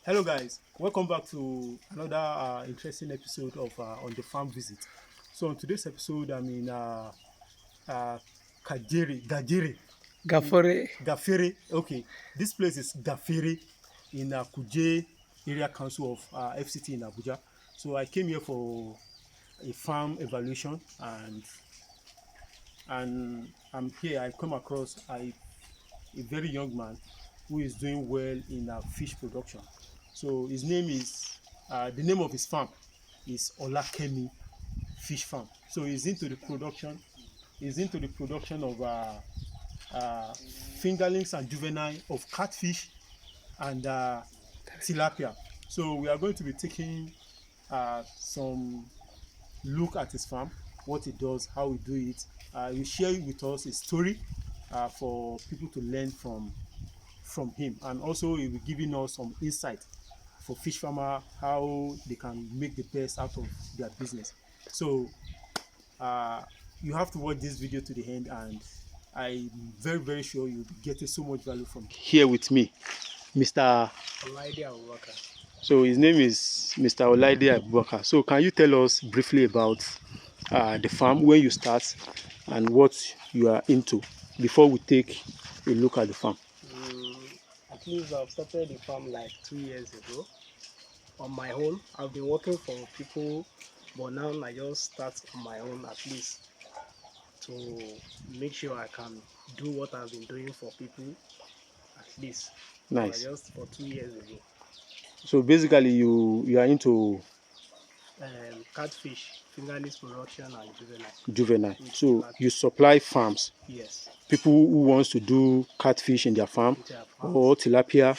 Hello guys, welcome back to another interesting episode of On the Farm Visit. So on today's episode, I'm in uh, Gafore. Gafere. Okay, this place is Gafere in Kuje area council of FCT in Abuja. So I came here for a farm evaluation and I'm here. I come across a very young man who is doing well in fish production. So his name is the name of his farm is Olakemi Fish Farm. So he's into the production. He's into the production of fingerlings and juvenile of catfish and tilapia. So we are going to be taking some look at his farm, what he does, how he do it. He share with us a story for people to learn from him, and also he will be giving us some insight for fish farmer how they can make the best out of their business. So you have to watch this video to the end, and I'm very sure you'll be getting so much value from here with me, Mr. So his name is Mr. Olaide Abubakar. So can you tell us briefly about the farm, where you start, and what you are into before we take a look at the farm? At least I've started the farm like 2 years ago on my own. I've been working for people, but now I just start on my own, at least to make sure I can do what I've been doing for people at least. Nice. Just for 2 years ago. So basically you are into Catfish, fingerlings production and juvenile. Juvenile. So you supply farms. Yes. People who wants to do catfish in their farm, or tilapia,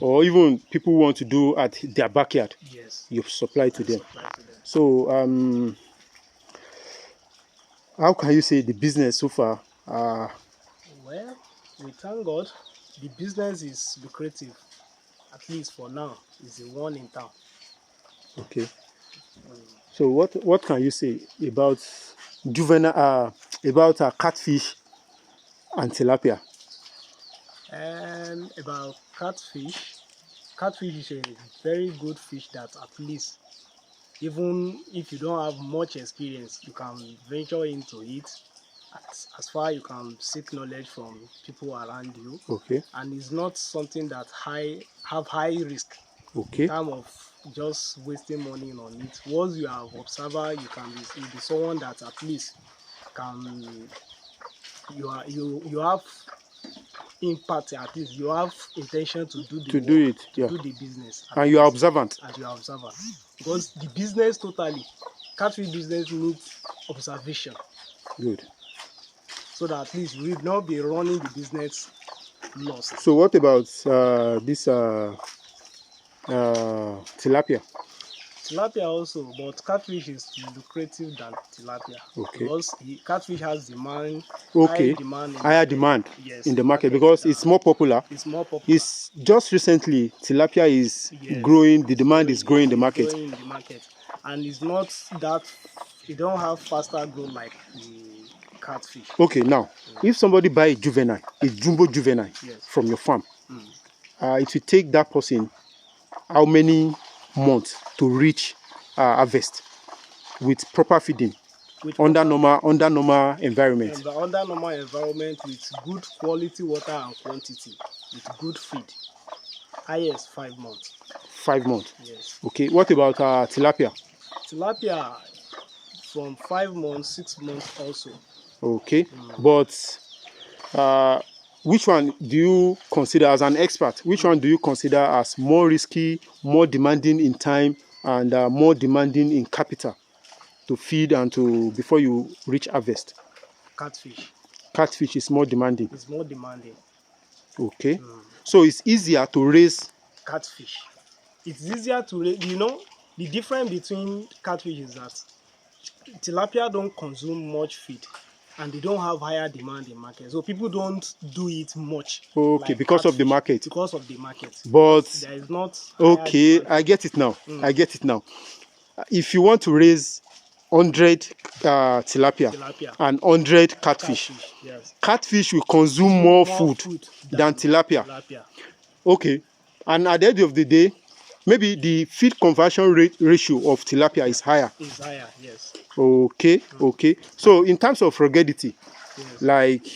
or even people who want to do at their backyard. Yes. You supply to them. So how can you say the business so far? Well, we thank God the business is lucrative, at least for now. It's the one in town. Okay. So what can you say about juvenile, about catfish and tilapia? About catfish, catfish is a very good fish that at least, even if you don't have much experience, you can venture into it. As far you can seek knowledge from people around you. Okay. And it's not something that have high risk. Okay. In terms of just wasting money on it. Once you have observer, you can be someone that at least can you have impact, at least you have intention to do the do the business, and you are observant. And you are observant, because the business totally catfish business needs observation. Good. So that at least we will not be running the business lost. So what about this tilapia? Tilapia also, but catfish is lucrative than tilapia. Okay. Because catfish has demand. Okay. Higher demand in the market because it's more popular. It's more popular. It's just recently tilapia is growing. The demand is growing in the market. Growing in the market, and it's not that it don't have faster growth like the catfish. Okay, now if somebody buy a juvenile, a jumbo juvenile from your farm, it will take that person how many months to reach harvest with proper feeding, under normal environment? Under normal environment with good quality water and quantity, with good feed. Highest 5 months. 5 months. Yes. Okay. What about tilapia? Tilapia from 5 months, 6 months also. Okay. But which one do you consider, as an expert, which one do you consider as more risky, more demanding in time, and more demanding in capital to feed and to before you reach harvest? Catfish. Catfish is more demanding. It's more demanding. Okay. So it's easier to raise catfish. It's easier to raise. You know, the difference between catfish is that tilapia don't consume much feed, and they don't have higher demand in market, so people don't do it much. Okay, like because catfish, of the market. Because of the market. But there is not. Okay, I get it now. I get it now. If you want to raise 100 tilapia and 100 catfish, yes, catfish will consume more food than tilapia. Okay, and at the end of the day, maybe the feed conversion ratio of tilapia is higher. It's higher, yes. Okay, okay. So in terms of ruggedity, Yes. like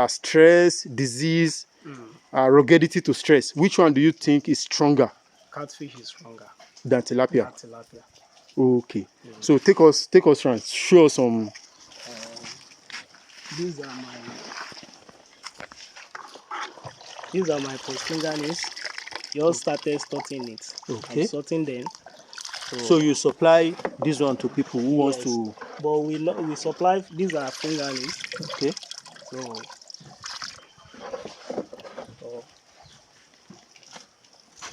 stress, disease, ruggedity to stress, which one do you think is stronger Catfish is stronger than tilapia? than tilapia. Okay. So take us around. Show us some. These are my post fingerlings. Just started sorting it. Okay. I'm sorting them. So you supply this one to people who wants Yes, to. but we supply, these are fingerlings. Okay. So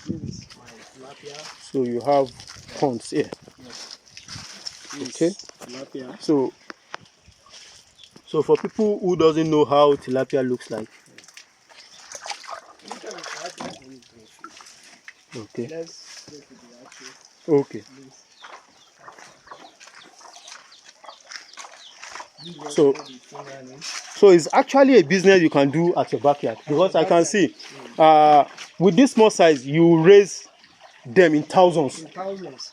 this is my tilapia. So you have ponds here. Yes. Okay. Tilapia. So for people who doesn't know how tilapia looks like. Okay. Let's go to the hatchery. Okay. So it's actually a business you can do at your backyard, because I can see with this small size you raise them in thousands. In thousands.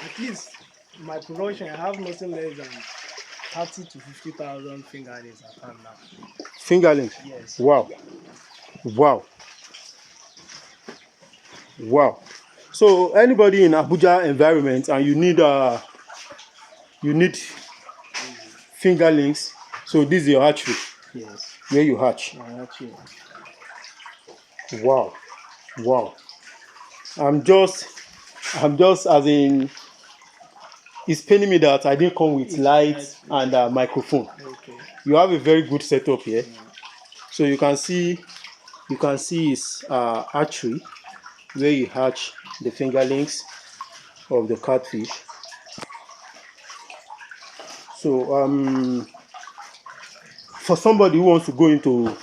At least my production, I have nothing less than 30 to 50,000 fingerlings at hand now. Fingerlings? Yes. Wow. Wow. Wow. So anybody in Abuja environment and you need fingerlings, so this is your hatchery. Yes. Where you hatch. Hatchery. Wow. Wow. I'm just as in, it's paining me that I didn't come with lights and a microphone. Okay. You have a very good setup here. So you can see it's hatchery where you hatch the fingerlings of the catfish. So for somebody who wants to go into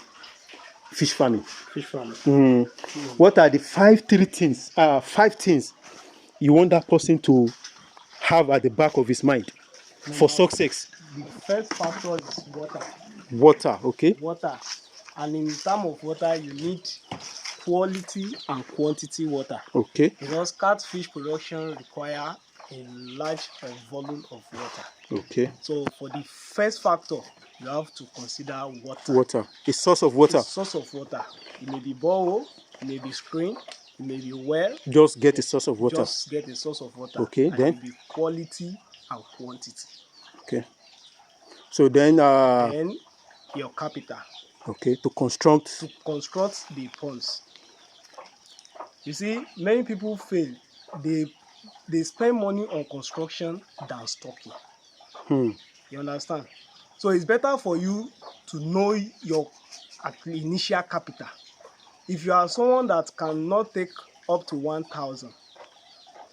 fish farming, what are the five things you want that person to have at the back of his mind for success? The first factor is water. Water, okay. Water. And in terms of water, you need quality and quantity water. Okay. Because catfish production require a large volume of water. Okay. So for the first factor, you have to consider water. Water. A source of water. A source of water. It may be borehole, it may be spring, it may be well. Just get a source of water. Just get a source of water. Okay, and then? it will be quality and quantity. Okay. So then Your capital. Okay, to construct the ponds. You see, many people fail. They spend money on construction than stocking. You understand? So it's better for you to know your initial capital. If you are someone that cannot take up to 1,000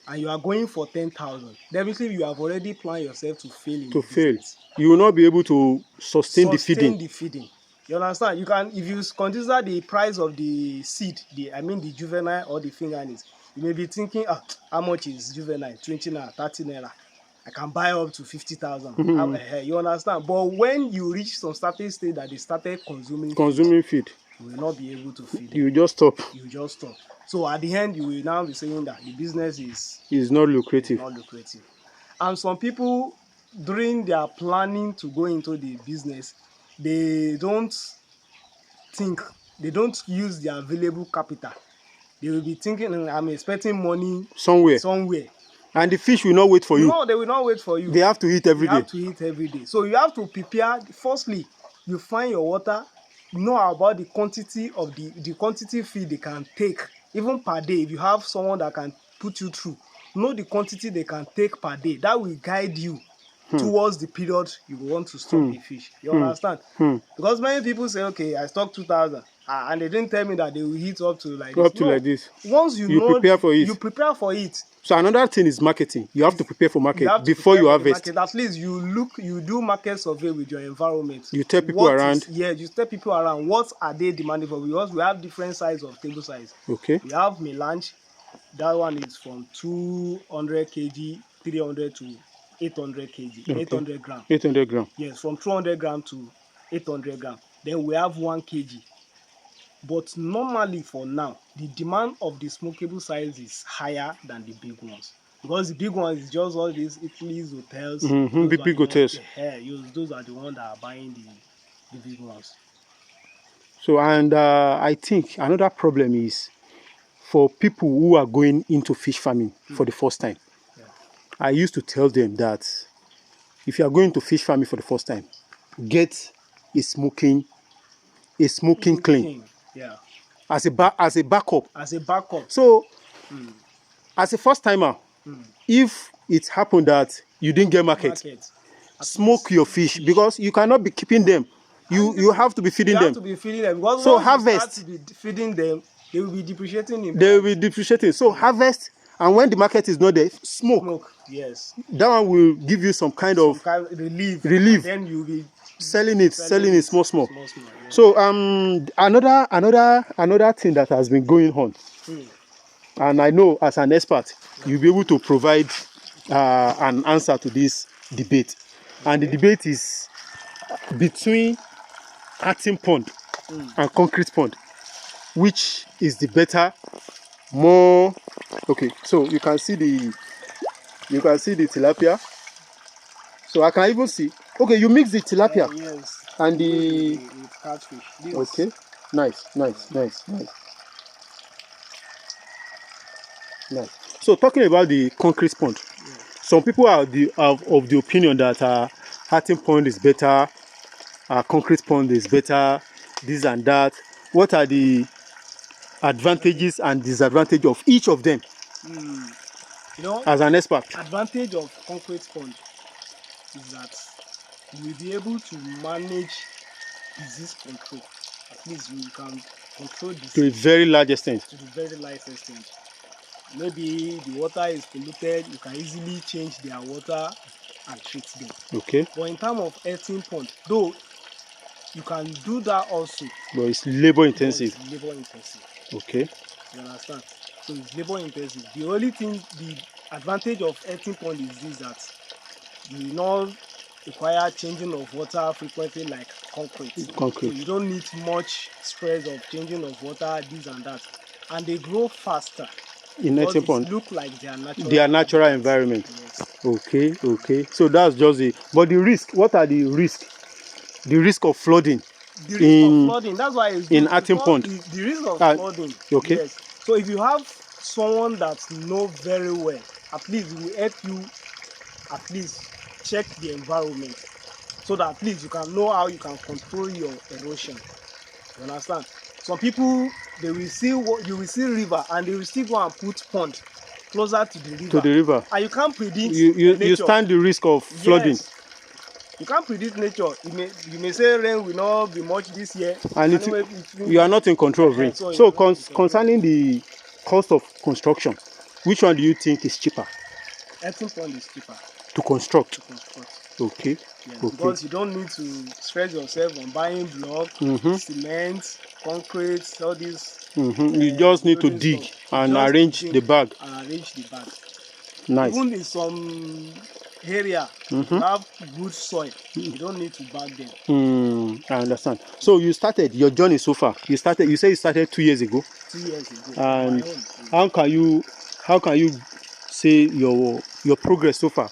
and you are going for 10,000, definitely you have already planned yourself to fail in the business. You will not be able to sustain the feeding. You understand? You can, if you consider the price of the seed, the juvenile or the fingerlings, you may be thinking, how much is juvenile? 20 naira, 30 naira. I can buy up to 50,000. You understand? But when you reach some certain stage that they started consuming feed, you will not be able to feed them. You just stop. You just stop. So at the end, you will now be saying that the business is not lucrative. And some people, during their planning to go into the business, they don't use their available capital. They will be thinking, I'm expecting money somewhere. And the fish will not wait for you. No, they will not wait for you. They have to eat every day. So you have to prepare. Firstly, you find your water, know about the quantity of the quantity feed they can take, even per day. If you have someone that can put you through, know the quantity they can take per day. That will guide you towards the period you want to stock the fish. You understand? Because many people say, okay, I stock 2,000, and they didn't tell me that they will hit up to like this. Once you know, prepare for it. You prepare for it. So another thing is marketing. You have to prepare for market before you harvest. At least you do market survey with your environment. You tell people around. You tell people around what are they demanding for. Because we have different size of table size. Okay. We have melange. That one is from 200 kg, 300 to 800 kg, okay. 800 gram. 800 gram. Yes, from 200 gram to 800 gram. Then we have 1 kg. But normally for now, the demand of the smokable size is higher than the big ones. Because the big ones is just all these Italy's hotels. Big hotels. Those are the ones that are buying the big ones. So, and I think another problem is for people who are going into fish farming for the first time. Yeah. I used to tell them that if you are going to fish farming for the first time, get a smoking clean Yeah. as a backup. As a backup. So, as a first timer, if it happened that you didn't get market, smoke your fish because you cannot be keeping them. You have to be feeding them. You have to be feeding them because so once harvest. you start to be feeding them, they will be depreciating in They will price. be depreciating. So harvest, and when the market is not there, smoke. Yes. That one will give you some kind of relief. Relief. Then you'll be selling it small. Yeah. So another thing that has been going on, and I know as an expert, you'll be able to provide an answer to this debate. And the debate is between earthen pond and concrete pond. Which is the better, more? Okay, so you can see the tilapia. So I can even see. Okay, you mix the tilapia yes. and the with catfish. Okay, nice. So talking about the concrete pond, some people are of the opinion that earthen pond is better, concrete pond is better, this and that. What are the advantages and disadvantages of each of them? As an expert, advantage of concrete pond is that you will be able to manage disease control. At least you can control disease to a very large extent. Maybe the water is polluted, you can easily change their water and treat them. Okay. But in terms of earthen pond, though you can do that also, but it's labor intensive. Okay. You understand? So it's labor intensive. The only thing, the advantage of earthen pond is this, that you not require changing of water frequently like concrete. So you don't need much stress of changing of water, this and that. And they grow faster. In earthen pond, look like their natural environment. Yes. Okay. So that's just it. But the risk, what are the risks? The risk of flooding. The risk of flooding. That's why it's in earthen pond. The risk of flooding. Okay. Yes. So if you have someone that knows very well, at least it will help you at least check the environment, so that at least you can know how you can control your erosion. You understand? Some people, they will see you will see river and they will still go and put pond closer to the river. And you can't predict you stand the risk of flooding. Yes. You can't predict nature. You may say rain will not be much this year, and you are not in control of rain. So concerning the cost of construction, which one do you think is cheaper? Earthen pond is cheaper to construct. Okay. Yes, because you don't need to stress yourself on buying block, cement, concrete, all these. You just need to dig and arrange the bag. Nice. Even in some area, you have good soil. You don't need to bag them. I understand. So you started your journey so far. You say you started 2 years ago. 2 years ago. And how can you say your progress so far?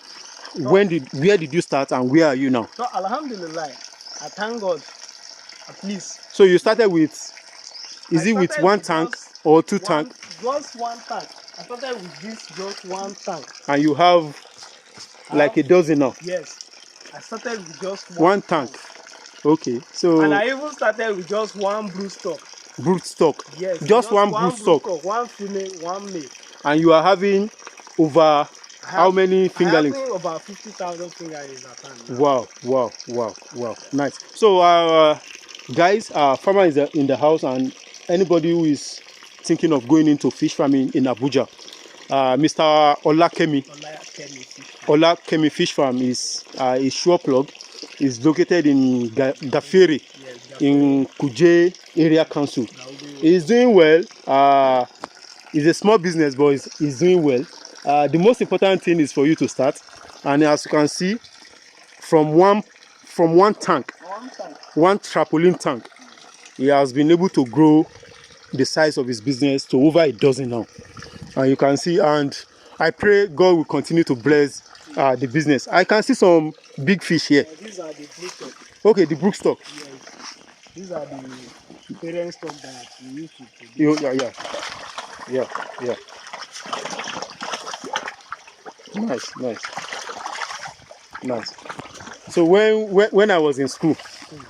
Where did you start and where are you now? So Alhamdulillah, I thank God. At least. So you started with, is it with one tank or two tanks? Just one tank. I started with just one tank. And you have like a dozen now? Yes. I started with just one tank. Okay. So. And I even started with just one broodstock. Broodstock? Yes. Just one broodstock. One female, one male. And you are having over how many fingerlings? I have about 50,000 fingerlings at time. Wow. Nice. So, guys, farmer is in the house, and anybody who is thinking of going into fish farming in Abuja, Mr. Olakemi Fish Farm is a sure plug. It's located in Gafere, in Kuje area council. He's doing well. It's a small business, but he's doing well. The most important thing is for you to start, and as you can see, from one tank, one trampoline tank, he has been able to grow the size of his business to over a dozen now. And you can see, and I pray God will continue to bless the business. I can see some big fish here. These are the brood stock. Okay, the brook stock. Yes. These are the parent stock that we used to produce. Yeah. Nice. So when I was in school,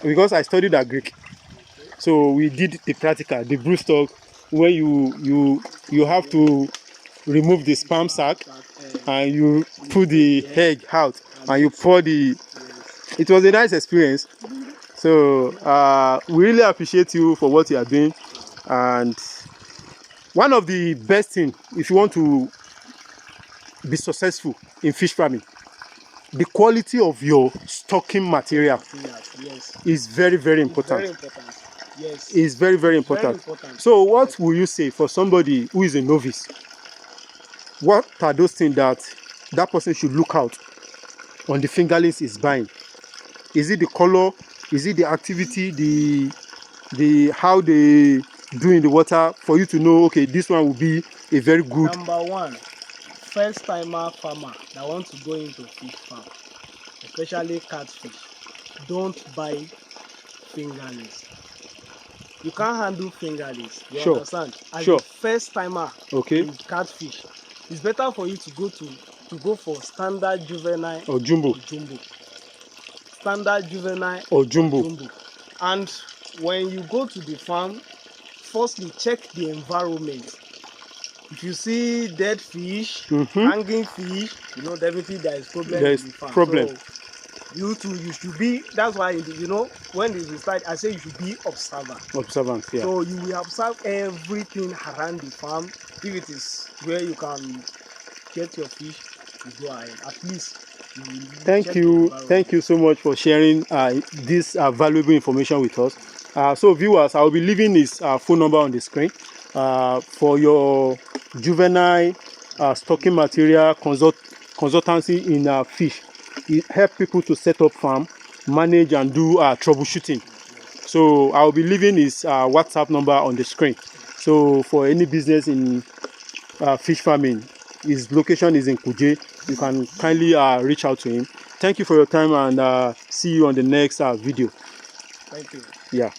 because I studied Agric, so we did the practical, the brood stock, where you have to remove the sperm sac and you put the egg out and you pour the. It was a nice experience. So we really appreciate you for what you are doing. And one of the best things, if you want to be successful in fish farming, the quality of your stocking material is very, very important. Very important. Yes. Is very, very important. So what will you say for somebody who is a novice? What are those things that person should look out on the fingerlings he's buying? Is it the color? Is it the activity? The how they do in the water for you to know, okay, this one will be a very good. Number one, first timer farmer that wants to go into fish farm, especially catfish, don't buy fingerlings. You can't handle fingerlings. You understand? As a first timer in catfish, it's better for you to go for standard juvenile or jumbo. Standard juvenile or jumbo. And when you go to the farm, firstly check the environment. If you see dead fish, hanging fish, you know definitely there is problem. There is problem. So you should be. That's why when you start, I say you should be observant. Observant, yeah. So you will observe everything around the farm. If it is where you can get your fish, you go ahead. At least. Thank you so much for sharing this valuable information with us. So viewers, I will be leaving his phone number on the screen for your juvenile stocking material consultancy in fish. It helps people to set up farm, manage and do troubleshooting. So I will be leaving his WhatsApp number on the screen. So for any business in fish farming, his location is in Kuje. You can kindly reach out to him. Thank you for your time and see you on the next video. Thank you. Yeah.